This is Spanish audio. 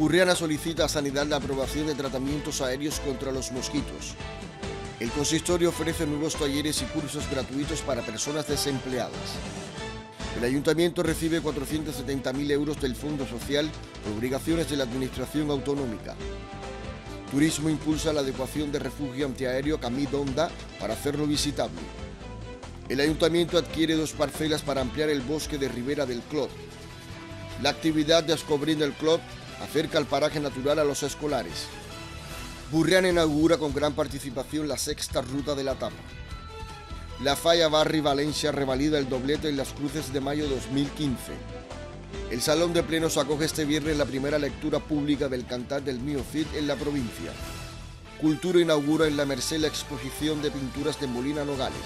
Burriana solicita a Sanidad la aprobación de tratamientos aéreos contra los mosquitos. El consistorio ofrece nuevos talleres y cursos gratuitos para personas desempleadas. El ayuntamiento recibe 470.000 euros del Fondo Social por obligaciones de la Administración Autonómica. Turismo impulsa la adecuación de refugio antiaéreo Camí d'Onda para hacerlo visitable. El ayuntamiento adquiere 2 parcelas para ampliar el bosque de Ribera del Clot. La actividad de Descobrir el Clot acerca el paraje natural a los escolares. Burriana inaugura con gran participación la 6ª ruta de la etapa. La Falla Barri Valencia revalida el doblete en las Cruces de Mayo 2015. El Salón de Plenos acoge este viernes la primera lectura pública del Cantar del Mío Cid en la provincia. Cultura inaugura en la Merced la exposición de pinturas de Molina Nogales.